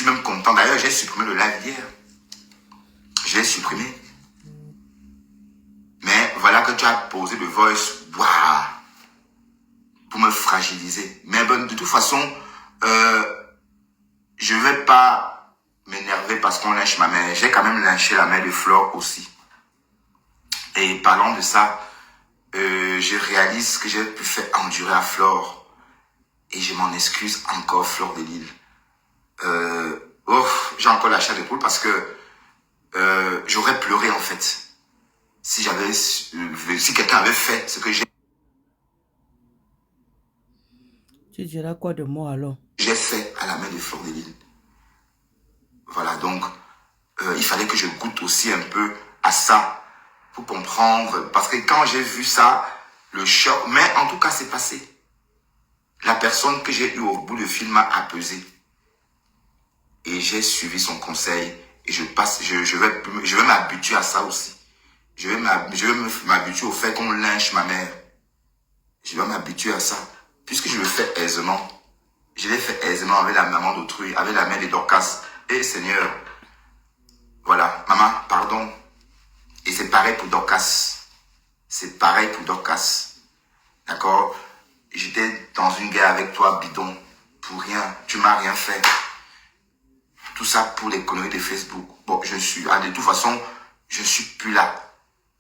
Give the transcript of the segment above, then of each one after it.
suis même content. D'ailleurs, j'ai supprimé le live hier. Je l'ai supprimé. Mais voilà que tu as posé le voice. Waouh, pour me fragiliser. Mais bon, de toute façon, je ne vais pas m'énerver parce qu'on lynche ma mère. J'ai quand même lynché la mère de Flore aussi. Et parlant de ça, je réalise que j'ai pu faire endurer à Flore. Et je m'en excuse encore, Flore de Lille. J'ai encore la chair de poule parce que j'aurais pleuré en fait. Si quelqu'un avait fait ce que j'ai diras quoi de moi alors? J'ai fait à la main de Flore de Lille. Voilà, donc il fallait que je goûte aussi un peu à ça pour comprendre. Parce que quand j'ai vu ça, le choc, mais en tout cas c'est passé. La personne que j'ai eue au bout du film m'a apaisé. Et j'ai suivi son conseil. Et je vais m'habituer à ça aussi. Je vais m'habituer au fait qu'on lynche ma mère. Je vais m'habituer à ça. Puisque je le fais aisément. Je l'ai fait aisément avec la maman d'autrui, avec la mère de Dorcas. Et Seigneur, voilà, maman, pardon. Et c'est pareil pour Dorcas. C'est pareil pour Dorcas. D'accord? J'étais dans une guerre avec toi, bidon. Pour rien. Tu m'as rien fait. Tout ça pour les conneries de Facebook. Bon, de toute façon, je suis plus là.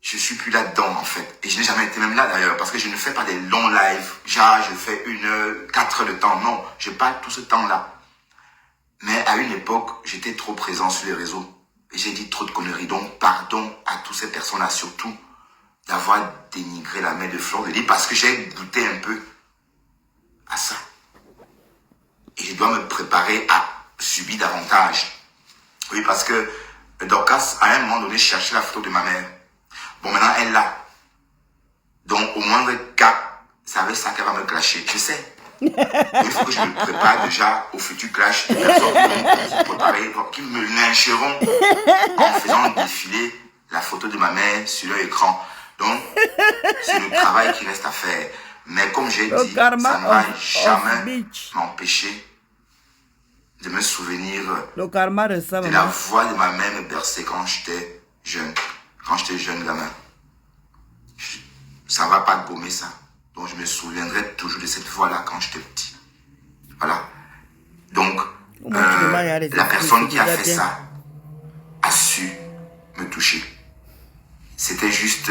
Je suis plus là-dedans, en fait. Et je n'ai jamais été même là, d'ailleurs, parce que je ne fais pas des longs lives. Genre, je fais 1 heure, 4 heures de temps. Non, je n'ai pas tout ce temps-là. Mais à une époque, j'étais trop présent sur les réseaux. Et j'ai dit trop de conneries. Donc, pardon à toutes ces personnes-là, surtout, d'avoir dénigré la mère de Flore de Lille, parce que j'ai goûté un peu à ça. Et je dois me préparer à subir davantage. Oui, parce que Dorcas, à un moment donné, cherchait la photo de ma mère. Bon, maintenant, elle l'a. Donc, au moindre cas, c'est avec ça qu'elle va me clasher. Je sais. Il faut que je me prépare déjà au futur clash. Des personnes qui me lyncheront en faisant défiler la photo de ma mère sur leur écran. Donc, c'est le travail qui reste à faire. Mais comme j'ai dit, ça ne va jamais m'empêcher de me souvenir de la voix de ma mère me bercer quand j'étais jeune. Quand j'étais jeune gamin. Ça ne va pas gommer ça. Donc je me souviendrai toujours de cette voix-là quand j'étais petit. Voilà. Donc, la personne qui a fait ça a su me toucher. C'était juste...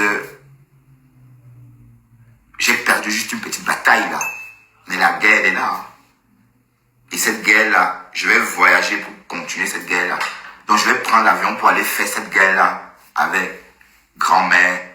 j'ai perdu juste une petite bataille là. Mais la guerre est là. Hein. Et cette guerre-là, je vais voyager pour continuer cette guerre-là. Donc je vais prendre l'avion pour aller faire cette guerre-là avec grand-mère,